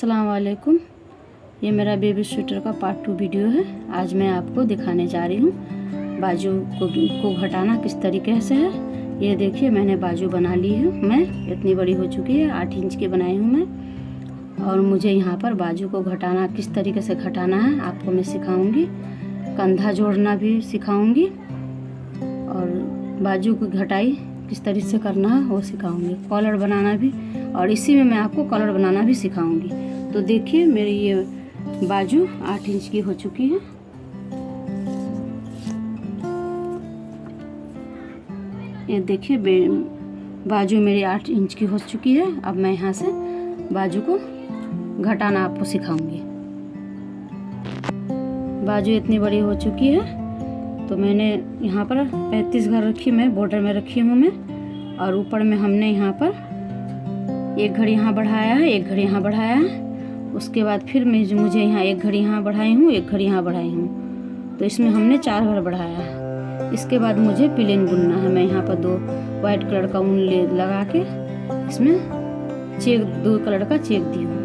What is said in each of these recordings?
अस्सलाम वालेकुम। ये मेरा बेबी स्वेटर का पार्ट 2 वीडियो है। आज मैं आपको दिखाने जा रही हूँ बाजू को घटाना किस तरीके से है। ये देखिए मैंने बाजू बना ली है। मैं इतनी बड़ी हो चुकी है, 8 इंच की बनाई हूँ मैं। और मुझे यहाँ पर बाजू को घटाना किस तरीके से घटाना है आपको मैं सिखाऊंगी। कंधा जोड़ना भी सिखाऊंगी और बाजू की घटाई किस तरीके से करना है वो सिखाऊंगी। कॉलर बनाना भी, और इसी में मैं आपको कॉलर बनाना भी सिखाऊंगी। तो देखिए मेरी ये बाजू 8 इंच की हो चुकी है। ये देखिए बाजू मेरी 8 इंच की हो चुकी है। अब मैं यहाँ से बाजू को घटाना आपको सिखाऊंगी। बाजू इतनी बड़ी हो चुकी है तो मैंने यहाँ पर 35 घर रखी, मैं बॉर्डर में रखी हूँ मैं। और ऊपर में हमने यहाँ पर एक घड़ी यहाँ बढ़ाया है, एक घड़ी यहाँ बढ़ाया है। उसके बाद फिर मुझे यहाँ एक घड़ी यहाँ बढ़ाई हूँ, एक घड़ी यहाँ बढ़ाई हूँ। तो इसमें हमने 4 घर बढ़ाया है। इसके बाद मुझे प्लेन बुनना है। मैं यहाँ पर 2 वाइट कलर का ऊन लगा के इसमें चेक 2 कलर का चेक दी हूँ।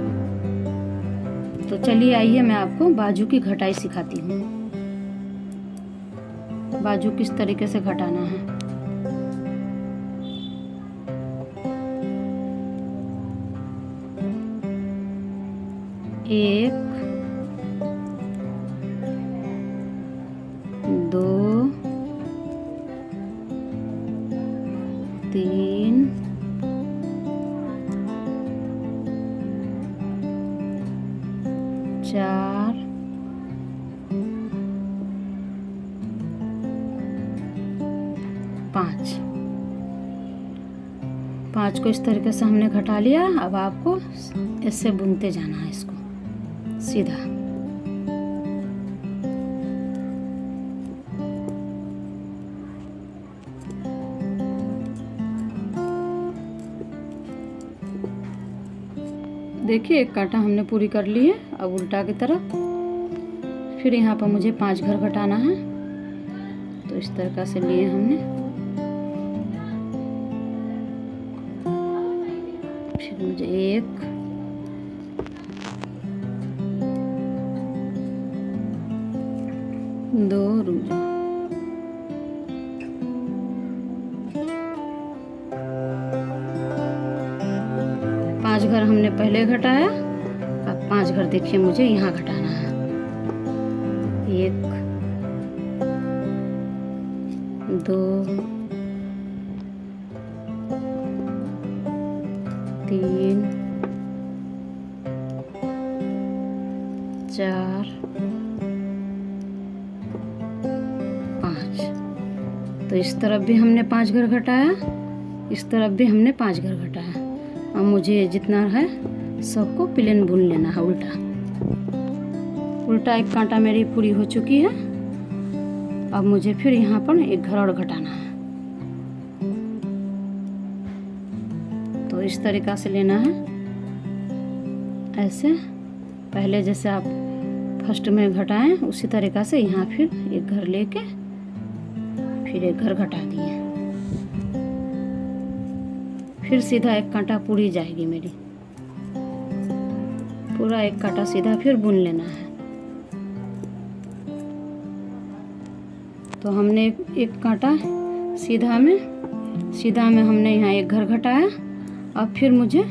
तो चलिए आइए मैं आपको बाजू की घटाई सिखाती हूँ। बाजू किस तरीके से घटाना है। एक, 2, 3, 4, 5 को इस तरीके से हमने घटा लिया। अब आपको ऐसे बुनते जाना है इसको सीधा। देखिए एक कांटा हमने पूरी कर ली है। अब उल्टा की तरफ फिर यहाँ पर मुझे 5 घर घटाना है। तो इस तरीके से लिए हमने। फिर मुझे 1, 2, रुक जाओ, 5 घर हमने पहले घटाया। अब 5 घर देखिए मुझे यहाँ घटाना है। 1, 2, 3, 4, 5। तो इस तरफ भी हमने 5 घर घटाया, इस तरफ भी हमने 5 घर घटाया। अब मुझे जितना है सबको प्लेन बुन लेना है उल्टा। उल्टा एक कांटा मेरी पूरी हो चुकी है। अब मुझे फिर यहाँ पर एक घर और घटाना है। तो इस तरीक़ा से लेना है। ऐसे पहले जैसे आप फर्स्ट में घटाएं उसी तरीक़ा से यहाँ फिर एक घर लेके फिर एक घर घटा दिए। फिर सीधा एक कांटा पूरी जाएगी मेरी। पूरा एक कांटा सीधा फिर बुन लेना है। तो हमने एक कांटा सीधा में हमने यहाँ एक घर घटाया। अब फिर मुझे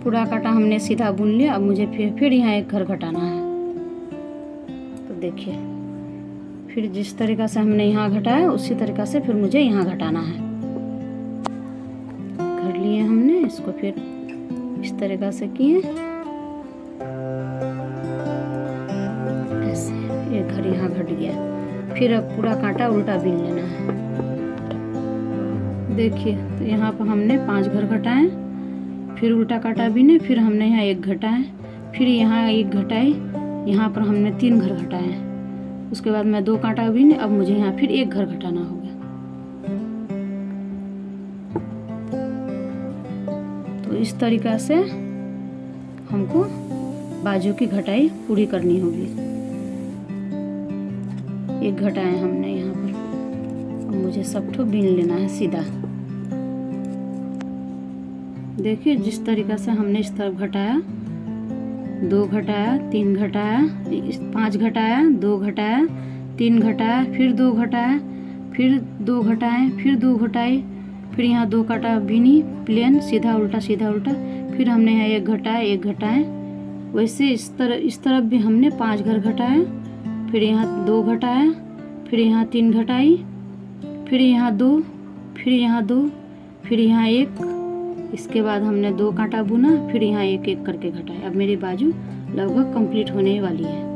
पूरा कांटा हमने सीधा बुन लिया। अब मुझे फिर यहाँ एक घर घटाना है। तो देखिए फिर जिस तरीक़ा से हमने यहाँ घटाया उसी तरीक़ा से फिर मुझे यहाँ घटाना है। कर लिए हमने इसको, फिर इस तरीक़ा से किए। ऐसे एक घर यहाँ घट गया। फिर अब पूरा कांटा उल्टा बीन लेना है। देखिए तो यहाँ पर हमने 5 घर घटाए, फिर उल्टा कांटा बीने, फिर हमने यहाँ एक घटाए, फिर यहाँ एक घटाई, यहाँ पर हमने 3 घर घटाए। उसके बाद मैं 2 कांटा बीने। अब मुझे यहाँ फिर एक घर घटाना होगा। तो इस तरीक़ा से हमको बाजू की घटाई पूरी करनी होगी। एक घटाए हमने यहाँ पर। अब मुझे सब ठो बीन लेना है सीधा। देखिए जिस तरीक़ा से हमने इस तरफ घटाया 2 घटाया, 3 घटाया, 5 घटाया, 2 घटाया, 3 घटाया, फिर 2 घटाया, फिर 2 घटाए, फिर 2 घटाए, फिर यहाँ 2 काटा बिनी प्लेन सीधा उल्टा, फिर हमने यहाँ 1 घटाया, 1 घटाए। वैसे इस तरफ भी हमने 5 घर घटाया, फिर यहाँ 2 घटाया, फिर यहाँ 3 घटाई, फिर यहाँ 2, फिर यहाँ 2, फिर यहाँ 1। इसके बाद हमने 2 कांटा बुना, फिर यहाँ 1 1 करके घटाया। अब मेरी बाजू लगभग कंप्लीट होने वाली है।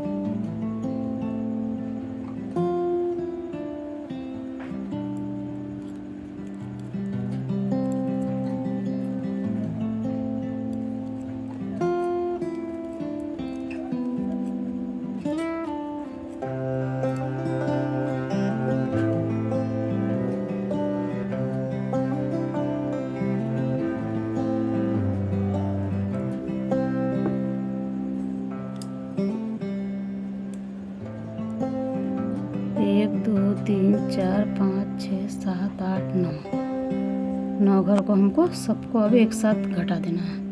एक, 2, 3, 4, 5, 6, 7, 8, 9 घर को हमको सबको अब एक साथ घटा देना है।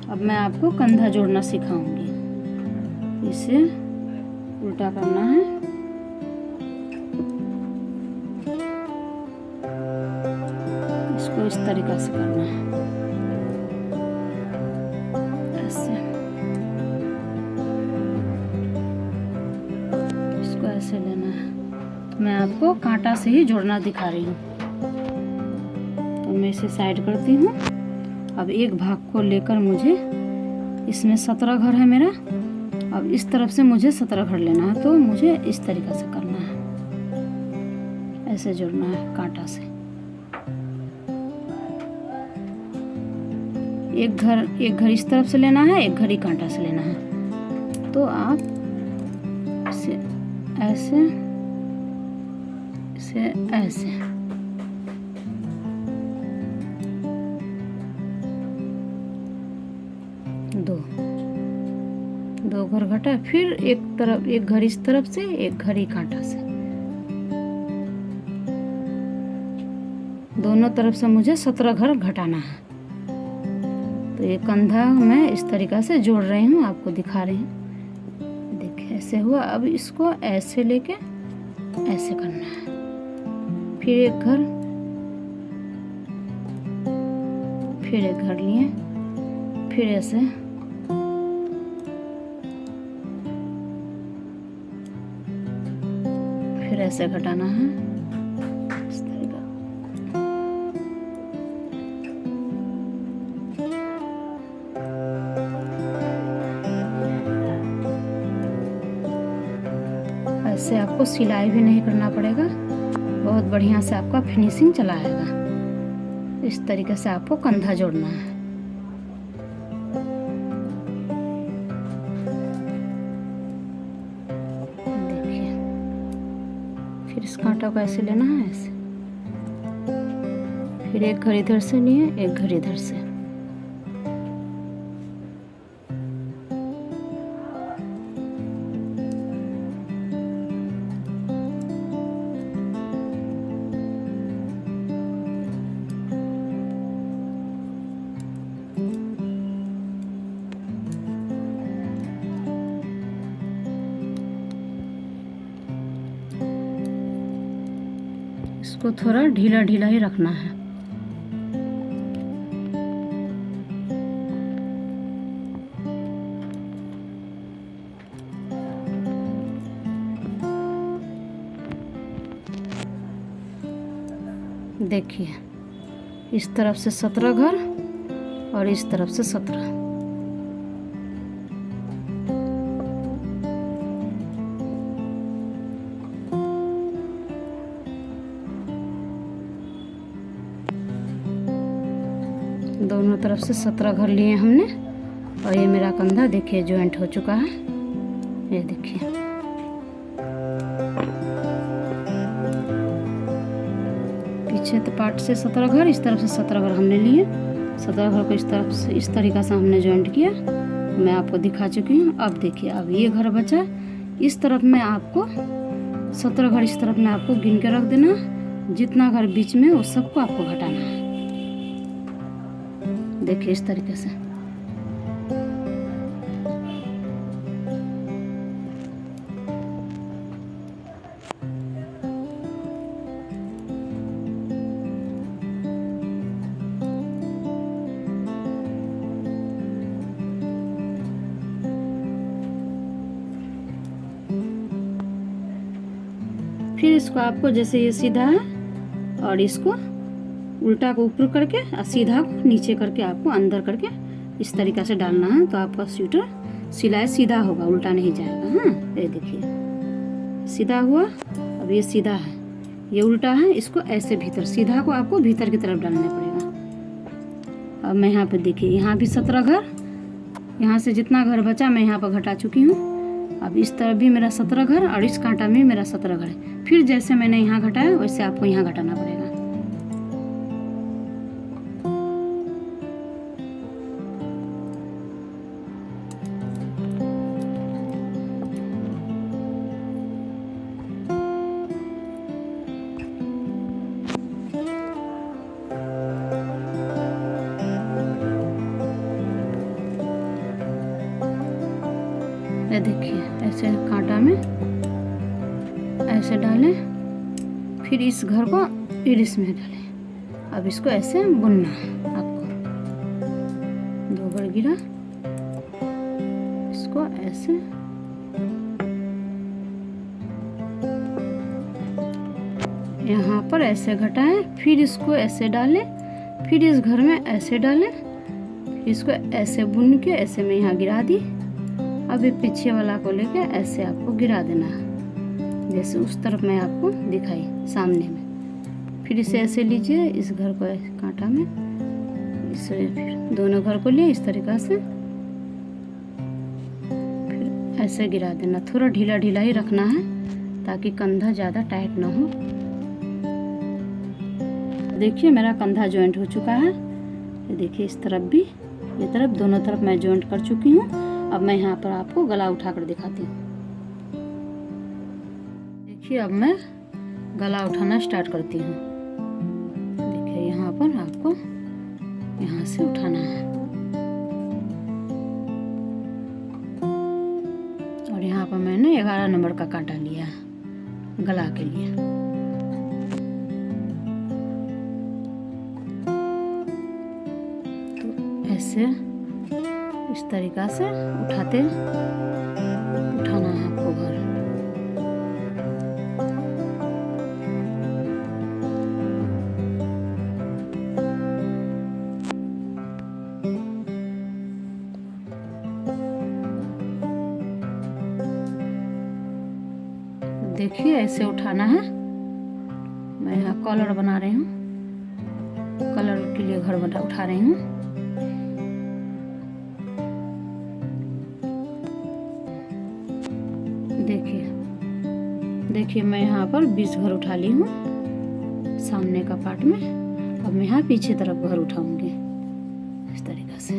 अब मैं आपको कंधा जोड़ना सिखाऊंगी। इसे उल्टा करना है, इसको इस तरीक़ा से करना है, ऐसे, इसको ऐसे लेना है। तो मैं आपको कांटा से ही जोड़ना दिखा रही हूँ। तो मैं इसे साइड करती हूँ। अब एक भाग को लेकर मुझे, इसमें 17 घर है मेरा, अब इस तरफ से मुझे 17 घर लेना है। तो मुझे इस तरीक़ा से करना है, ऐसे जोड़ना है कांटा से। एक घर इस तरफ से लेना है, एक घर ही कांटा से लेना है। तो आप इसे ऐसे, इसे ऐसे, दो घर घटा, फिर एक घर इस तरफ से, एक घर ही कांटा से। दोनों तरफ से मुझे 17 घर घटाना है। तो ये कंधा मैं इस तरीक़ा से जोड़ रही हूँ, आपको दिखा रही हूँ। देखिए ऐसे हुआ। अब इसको ऐसे लेके ऐसे करना है। फिर एक घर, फिर एक घर लिए, फिर ऐसे, फिर ऐसे घटाना है इस तरीका। ऐसे आपको सिलाई भी नहीं करना पड़ेगा, बहुत बढ़िया से आपका फिनिशिंग चला आएगा। इस तरीके से आपको कंधा जोड़ना है। फिर इस कांटा को ऐसे लेना है, ऐसे, फिर एक घर इधर से लिए, एक घर इधर से। इसको थोड़ा ढीला ढीला ही रखना है। देखिए, इस तरफ से 17 घर और इस तरफ से 17। दोनों तरफ से 17 घर लिए हमने। और ये मेरा कंधा देखिए जॉइंट हो चुका है। ये देखिए, पीछे तो पार्ट से 17 घर, इस तरफ से 17 घर हमने लिए। 17 घर को इस तरफ से इस तरीक़ा से हमने जॉइंट किया। मैं आपको दिखा चुकी हूँ। अब देखिए, अब ये घर बचा। इस तरफ में आपको 17 घर इस तरफ में आपको गिन के रख देना। जितना घर बीच में वो सबको आपको घटाना है। देखिए इस तरीके से। फिर इसको आपको जैसे ये सीधा है और इसको उल्टा को ऊपर करके और सीधा को नीचे करके आपको अंदर करके इस तरीक़ा से डालना है। तो आपका स्वेटर सिलाई सीधा होगा, उल्टा नहीं जाएगा। हाँ, ये देखिए सीधा हुआ। अब ये सीधा है, ये उल्टा है। इसको ऐसे भीतर, सीधा को आपको भीतर की तरफ डालना पड़ेगा। अब मैं यहाँ पे देखिए, यहाँ भी 17 घर, यहाँ से जितना घर बचा मैं यहाँ पर घटा चुकी हूँ। अब इस तरफ भी मेरा 17 घर और इस कांटा में मेरा 17 घर है। फिर जैसे मैंने यहाँ घटाया वैसे आपको यहाँ घटाना पड़ेगा। ये देखिए, ऐसे कांटा में ऐसे डालें, फिर इस घर को फिर इसमें डालें। अब इसको ऐसे बुनना है आपको। 2 घर गिरा, इसको ऐसे यहाँ पर ऐसे घटाएं, फिर इसको ऐसे डालें, फिर इस घर में ऐसे डालें, फिर इसको ऐसे बुन के ऐसे में यहाँ गिरा दी। अब ये पीछे वाला को लेके ऐसे आपको गिरा देना है, जैसे उस तरफ मैं आपको दिखाई सामने में। फिर इसे ऐसे लीजिए, इस घर को कांटा में इसे फिर दोनों घर को लिए इस तरीक़ा से, फिर ऐसे गिरा देना। थोड़ा ढीला ढीला ही रखना है ताकि कंधा ज़्यादा टाइट ना हो। देखिए मेरा कंधा जॉइंट हो चुका है। ये देखिए, इस तरफ भी, ये तरफ, दोनों तरफ मैं जॉइंट कर चुकी हूँ। अब मैं यहाँ पर आपको गला उठाकर दिखाती हूँ। देखिए, अब मैं गला उठाना स्टार्ट करती हूँ। देखिए, यहाँ पर आपको यहाँ से उठाना है और यहाँ पर मैंने 11 नंबर का कांटा लिया गला के लिए। तो ऐसे इस तरीक़ा से उठाना है आपको घर। देखिए ऐसे उठाना है। मैं यहाँ कॉलर बना रही हूँ, कलर के लिए घर उठा रही हूँ। देखिए मैं यहाँ पर 20 घर उठा ली हूँ सामने का पार्ट में। अब मैं यहाँ पीछे तरफ घर उठाऊंगी इस तरीक़ा से।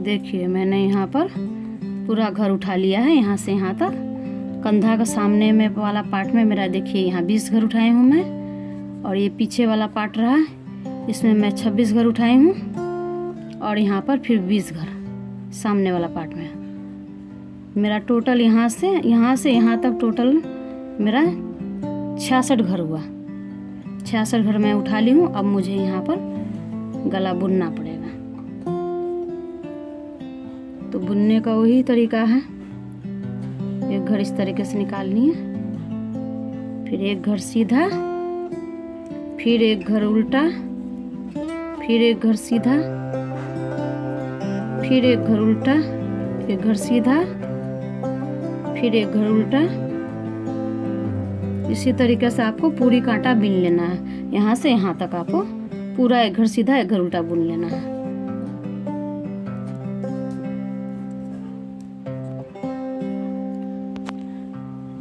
देखिए मैंने यहाँ पर पूरा घर उठा लिया है, यहाँ से यहाँ तक। कंधा का सामने में वाला पार्ट में मेरा देखिए यहाँ 20 घर उठाए हूँ मैं, और ये पीछे वाला पार्ट रहा इसमें मैं 26 घर उठाई हूँ, और यहाँ पर फिर 20 घर सामने वाला पार्ट में। मेरा टोटल यहाँ से यहाँ तक टोटल मेरा 66 घर हुआ। 66 घर मैं उठा ली हूँ। अब मुझे यहाँ पर गला बुनना पड़ेगा। तो बुनने का वही तरीका है, एक घर इस तरीके से निकालनी है, फिर एक घर सीधा, फिर एक घर उल्टा, फिर एक घर सीधा, फिर एक घर उल्टा, एक घर सीधा, फिर एक घर उल्टा। इसी तरीके से आपको पूरी कांटा बिन लेना है, यहाँ से यहाँ तक आपको पूरा एक घर सीधा एक घर उल्टा बुन लेना है।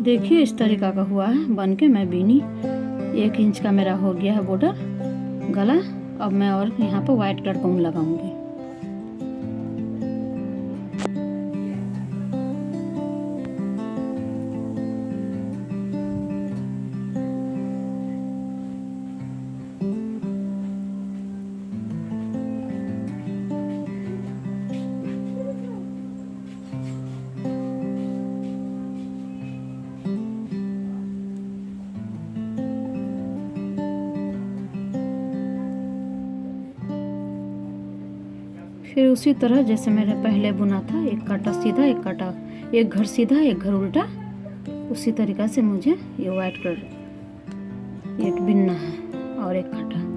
देखिए इस तरीका का हुआ है बन के। मैं बीनी 1 इंच का मेरा हो गया है बॉर्डर गला। अब मैं और यहाँ पर व्हाइट कलर का ऊन लगाऊंगी। फिर उसी तरह जैसे मैंने पहले बुना था, एक कांटा सीधा, एक कांटा, एक घर सीधा, एक घर उल्टा, उसी तरीक़ा से मुझे ये वाइट कलर एक बिनना है और एक कांटा।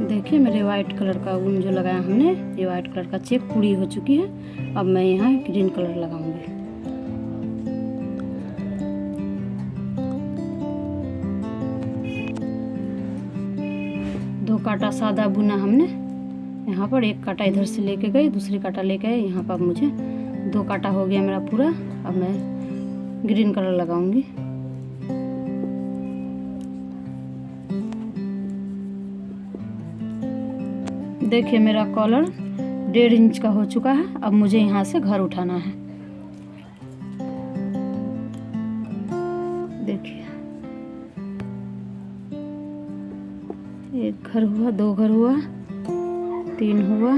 देखिए मेरे वाइट कलर का ऊन जो लगाया हमने, ये वाइट कलर का चेक पूरी हो चुकी है। अब मैं यहाँ ग्रीन कलर लगाऊंगी। दो कांटा सादा बुना हमने, यहाँ पर एक कांटा इधर से लेके गई, दूसरी कांटा लेके आई, यहाँ पर मुझे 2 कांटा हो गया मेरा पूरा। अब मैं ग्रीन कलर लगाऊंगी। देखिए मेरा कॉलर 1.5 इंच का हो चुका है। अब मुझे यहाँ से घर उठाना है। देखिए एक घर हुआ, 2 घर हुआ, 3 हुआ,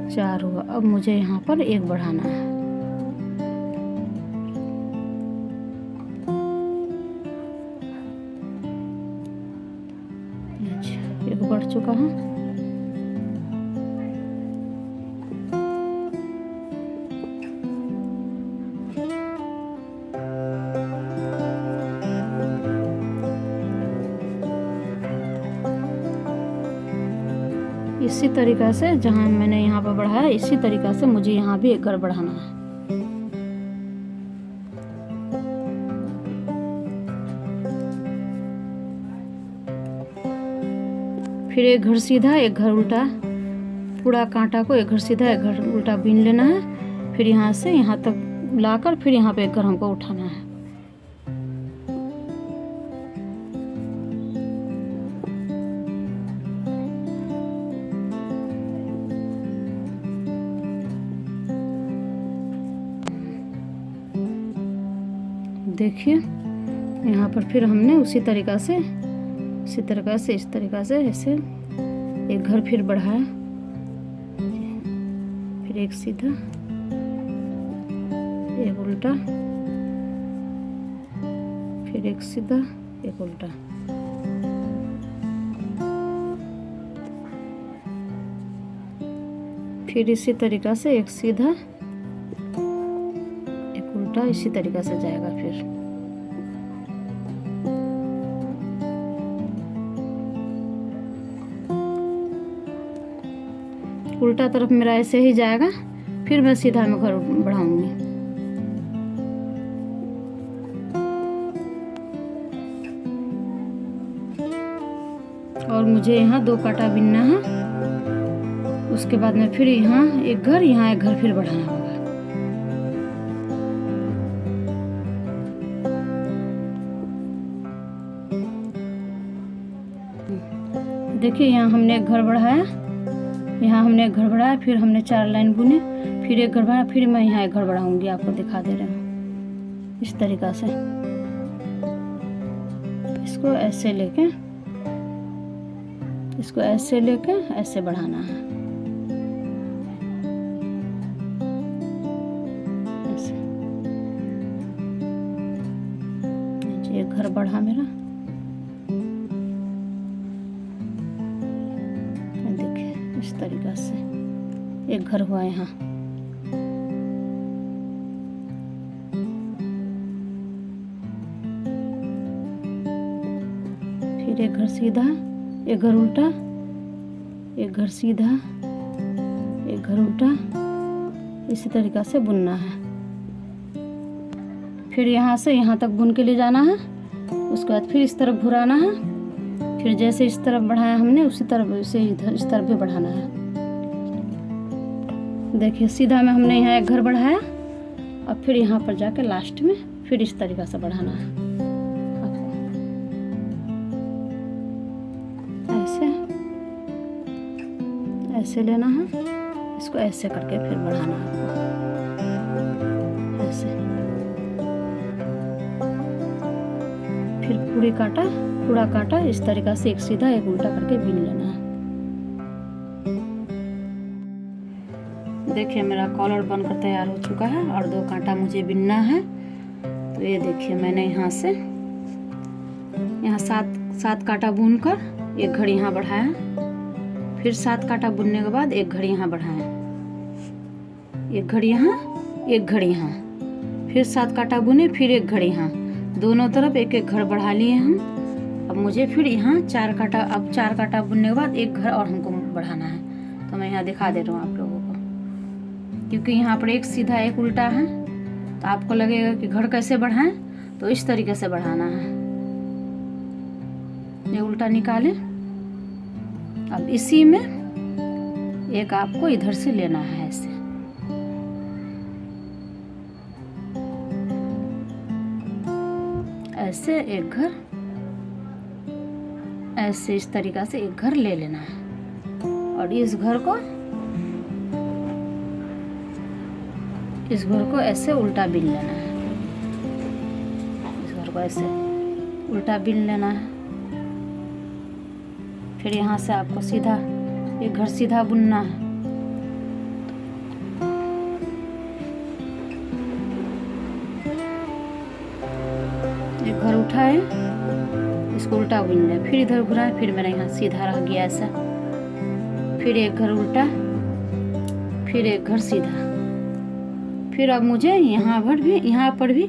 4 हुआ। अब मुझे यहाँ पर एक बढ़ाना है। अच्छा, एक बढ़ चुका है। इसी तरीक़ा से जहाँ मैंने यहाँ पर बढ़ाया, इसी तरीक़ा से मुझे यहाँ भी एक घर बढ़ाना है। फिर एक घर सीधा एक घर उल्टा, पूरा कांटा को एक घर सीधा एक घर उल्टा बीन लेना है। फिर यहाँ से यहाँ तक लाकर फिर यहाँ पे एक घर हमको उठाना है। देखिए यहाँ पर फिर हमने उसी तरीक़ा से इस तरीक़ा से ऐसे एक घर फिर बढ़ाया, फिर एक सीधा, एक उल्टा, फिर एक सीधा, एक उल्टा। फिर इसी तरीक़ा से एक सीधा एक उल्टा, इसी तरीक़ा से जाएगा। फिर उल्टा तरफ मेरा ऐसे ही जाएगा। फिर मैं सीधा में घर बढ़ाऊंगी। और मुझे यहाँ 2 कांटा बिनना है। उसके बाद में फिर यहाँ एक घर फिर बढ़ाना होगा। देखिए यहाँ हमने एक घर बढ़ाया, फिर हमने 4 लाइन बुने, फिर एक घर बढ़ाया, फिर मैं यहाँ एक घर बढ़ाऊंगी, आपको दिखा दे रही हूँ इस तरीक़ा से। इसको ऐसे लेके ऐसे बढ़ाना है, ऐसे। एक घर बढ़ा मेरा, देखिए इस तरीक़ा से एक घर हुआ यहाँ। फिर एक घर सीधा, एक घर उल्टा, एक घर सीधा, एक घर उल्टा, इसी तरीक़ा से बुनना है। फिर यहाँ से यहाँ तक बुन के ले जाना है, उसके बाद फिर इस तरफ घुराना है, फिर जैसे इस तरफ बढ़ाया हमने उसी तरफ से इधर इस तरफ भी बढ़ाना है। देखिए सीधा में हमने यहाँ एक घर बढ़ाया, अब फिर यहाँ पर जाके लास्ट में फिर इस तरीक़ा से बढ़ाना है। ऐसे लेना है, इसको ऐसे करके फिर बढ़ाना है ऐसे। फिर पूरा काटा इस तरीक़ा से एक सीधा एक उल्टा करके बीन लेना है। देखिए मेरा कॉलर बनकर तैयार हो चुका है और 2 कांटा मुझे बीनना है। तो ये देखिए मैंने यहाँ से 7 कांटा बुन कर एक घड़ी यहाँ बढ़ाया, फिर 7 कांटा बुनने के बाद एक घड़ी यहाँ बढ़ाया, एक घड़ी यहाँ, एक घड़ी यहाँ, फिर 7 कांटा बुने, फिर एक घड़ी यहाँ, दोनों तरफ एक एक घर बढ़ा लिए हम। अब मुझे फिर यहाँ 4 कांटा, अब 4 कांटा बुनने के बाद एक घर और हमको बढ़ाना है। तो मैं यहाँ दिखा दे रहा हूँ आप लोगों को, क्योंकि यहाँ पर एक सीधा एक उल्टा है, तो आपको लगेगा कि घर कैसे बढ़ाएं, तो इस तरीके से बढ़ाना है। ये उल्टा निकालें, अब इसी में एक आपको इधर से लेना है ऐसे, ऐसे एक घर, ऐसे इस तरीक़ा से एक घर ले लेना है और इस घर को ऐसे उल्टा बीन लेना है, इस घर को ऐसे उल्टा बीन लेना है। फिर यहाँ से आपको सीधा एक घर सीधा बुनना है। एक घर उठाए, इसको उल्टा बुन लें, फिर इधर घुराए, फिर मेरा यहाँ सीधा रह गया ऐसा, फिर एक घर उल्टा, फिर एक घर सीधा। फिर अब मुझे यहाँ पर भी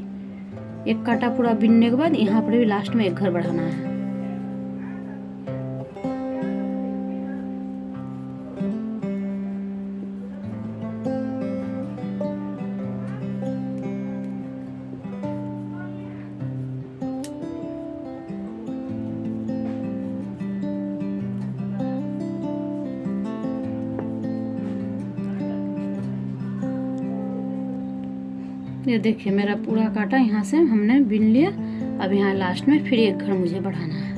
एक कांटा पूरा बिनने के बाद यहाँ पर भी लास्ट में एक घर बढ़ाना है। ये देखिए मेरा पूरा कांटा यहाँ से हमने बिन लिया। अब यहाँ लास्ट में फिर एक घर मुझे बढ़ाना है।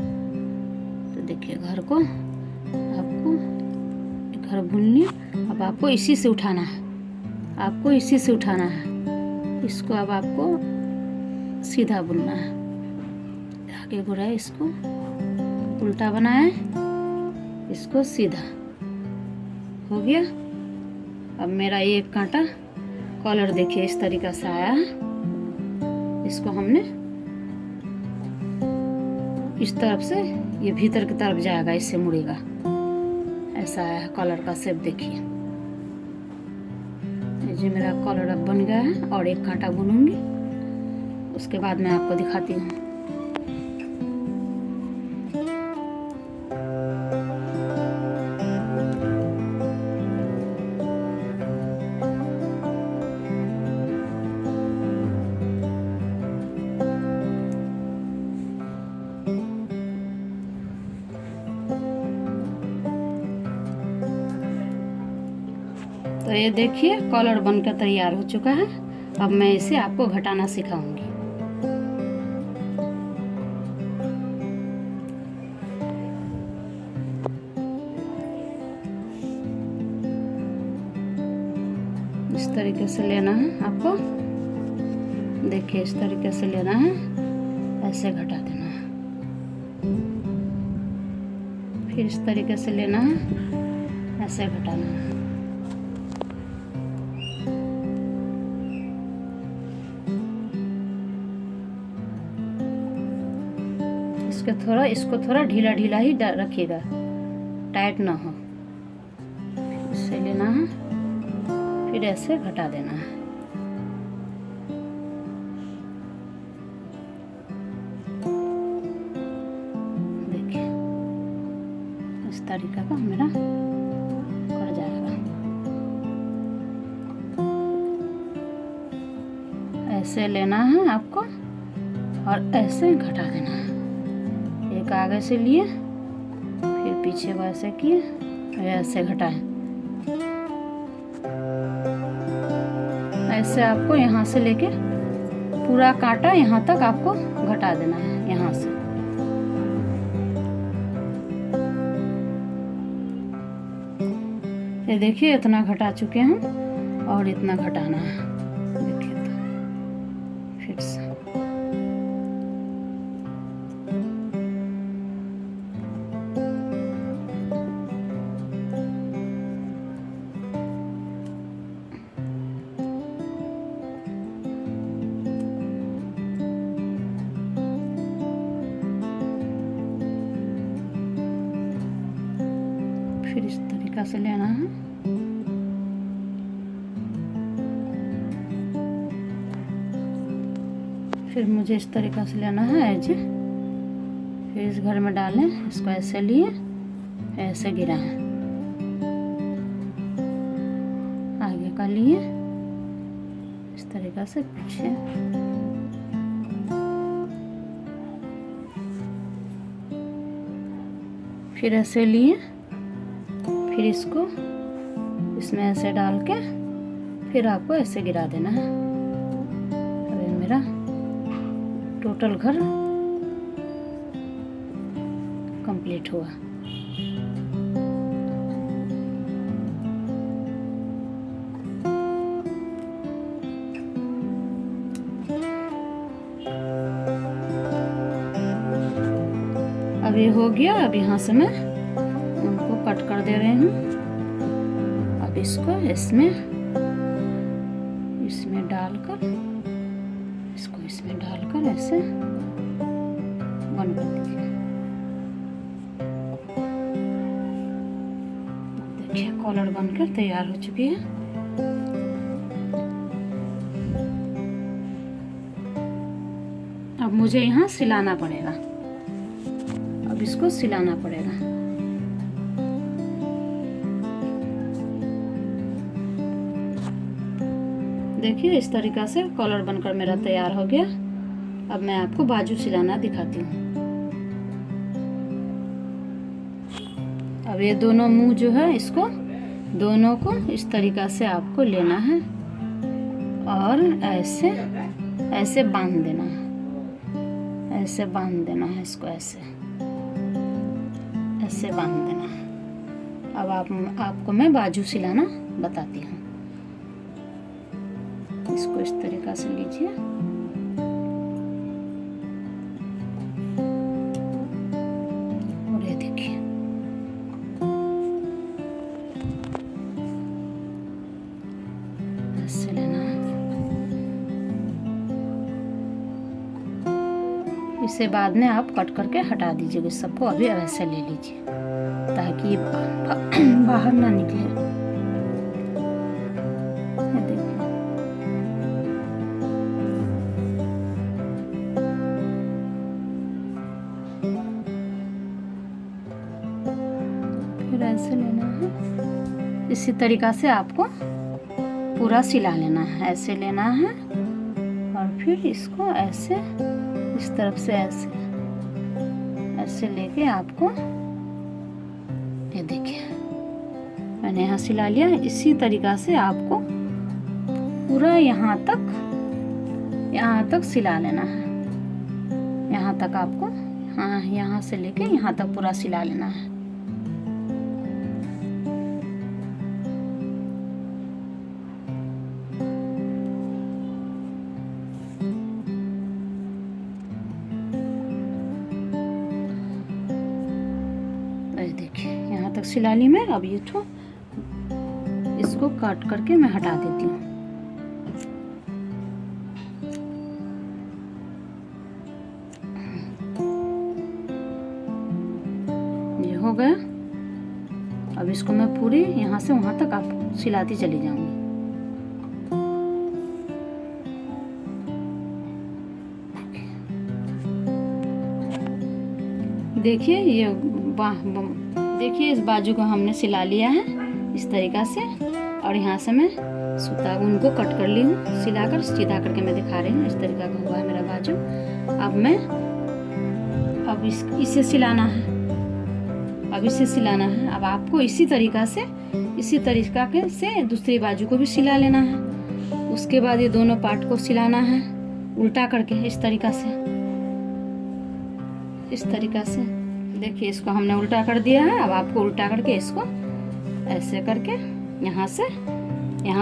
तो देखिए घर को आपको एक घर बुन लिया, अब आपको इसी से उठाना है, इसको अब आपको सीधा बुनना है। आगे घुराए, इसको उल्टा बनाए, इसको सीधा हो गया। अब मेरा एक कांटा कॉलर देखिए इस तरीक़ा से आया है, इसको हमने इस तरफ से ये भीतर की तरफ जाएगा, इससे मुड़ेगा, ऐसा आया है कॉलर का शेप। देखिए ये मेरा कॉलर अब बन गया है और एक कांटा बुनूंगी, उसके बाद मैं आपको दिखाती हूँ। तो ये देखिए कॉलर बनकर तैयार हो चुका है। अब मैं इसे आपको घटाना सिखाऊंगी। इस तरीके से लेना है आपको। देखिए इस तरीके से लेना है, ऐसे घटा देना है। फिर इस तरीके से लेना है, ऐसे घटाना है। इसको थोड़ा ढीला ढीला ही रखिएगा, टाइट ना हो। इसे लेना है, फिर ऐसे घटा देना है। देखिए इस तरीका का मेरा कर जाएगा। ऐसे लेना है आपको और ऐसे घटा देना है। एक आगे से लिए, फिर पीछे को ऐसे किए, ऐसे घटाएं। ऐसे आपको यहाँ से लेके पूरा कांटा यहाँ तक आपको घटा देना है। यहाँ से ये देखिए इतना घटा चुके हैं और इतना घटाना है। देखिए तो फिर से इस तरीका से लेना है। फिर मुझे इस तरीका से लेना है एज। फिर इस घर में डालें, इसको ऐसे लिए, ऐसे गिराएं। आगे का लिए इस तरीका से पीछे, फिर ऐसे लिए, फिर इसको इसमें ऐसे डाल के फिर आपको ऐसे गिरा देना है। अब ये मेरा टोटल घर कंप्लीट हुआ। अब ये हो गया। अब यहाँ से मैं उनको कट कर दे रही हूँ। अब इसको इसमें डालकर, इसको इसमें डालकर ऐसे बंद कर दीजिए। देखिए कॉलर बनकर तैयार हो चुकी है। अब मुझे यहाँ सिलाना पड़ेगा। अब इसको सिलाना पड़ेगा। देखिए इस तरीका से कॉलर बनकर मेरा तैयार हो गया। अब मैं आपको बाजू सिलाना दिखाती हूँ। अब ये दोनों मुंह जो है, इसको दोनों को इस तरीका से आपको लेना है और ऐसे ऐसे बांध देना है। ऐसे बांध देना है इसको, ऐसे ऐसे बांध देना है। अब आपको मैं बाजू सिलाना बताती हूँ। इसको इस तरीका से लीजिए, और ये देखिए ऐसे लेना है। इसे बाद में आप कट करके हटा दीजिएगा सबको। अभी ऐसे ले लीजिए ताकि बाहर ना निकले। फिर ऐसे लेना है। इसी तरीका से आपको पूरा सिला लेना है। ऐसे लेना है और फिर इसको ऐसे इस तरफ से ऐसे ऐसे लेके आपको, ये देखिए मैंने यहाँ सिला लिया। इसी तरीक़ा से आपको पूरा यहाँ तक सिला लेना है। यहाँ तक आपको, हाँ, यहाँ से लेके यहाँ तक पूरा सिला लेना है। देखिए यहाँ तक सिला ली मैं। अब ये तो इसको काट करके मैं हटा देती हूँ। ये हो गया। अब इसको मैं पूरी यहाँ से वहाँ तक आप सिलाती चली जाऊंगी। देखिए ये देखिए इस बाजू को हमने सिला लिया है इस तरीक़ा से। और यहाँ से मैं सूता उनको कट कर ली हूँ, सिलाकर सीधा करके मैं दिखा रही हूँ। इस तरीक़ा का हुआ है मेरा बाजू। अब इसे सिलाना है। अब आपको इसी तरीक़ा से दूसरी बाजू को भी सिला लेना है। उसके बाद ये दोनों पार्ट को सिलाना है उल्टा करके इस तरीक़ा से। देखिए इसको हमने उल्टा कर दिया है। अब आपको उल्टा करके इसको ऐसे करके यहाँ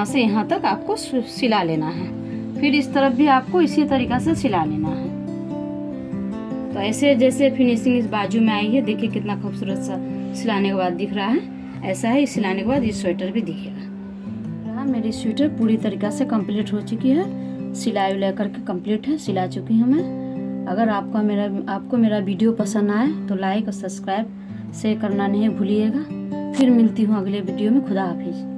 से यहाँ तक आपको सिला लेना है। फिर इस तरफ भी आपको इसी तरीक़ा से सिला लेना है। तो ऐसे जैसे फिनिशिंग इस बाजू में आई है, देखिए कितना खूबसूरत सा सिलाने के बाद दिख रहा है। ऐसा ही सिलाने के बाद ये स्वेटर भी दिखेगा। मेरी स्वेटर पूरी तरीक़ा से कंप्लीट हो चुकी है। सिलाई उलाई करके कंप्लीट है, सिला चुकी हूँ मैं। अगर आपको मेरा वीडियो पसंद आए तो लाइक और सब्सक्राइब शेयर करना नहीं भूलिएगा। फिर मिलती हूँ अगले वीडियो में। खुदा हाफिज़।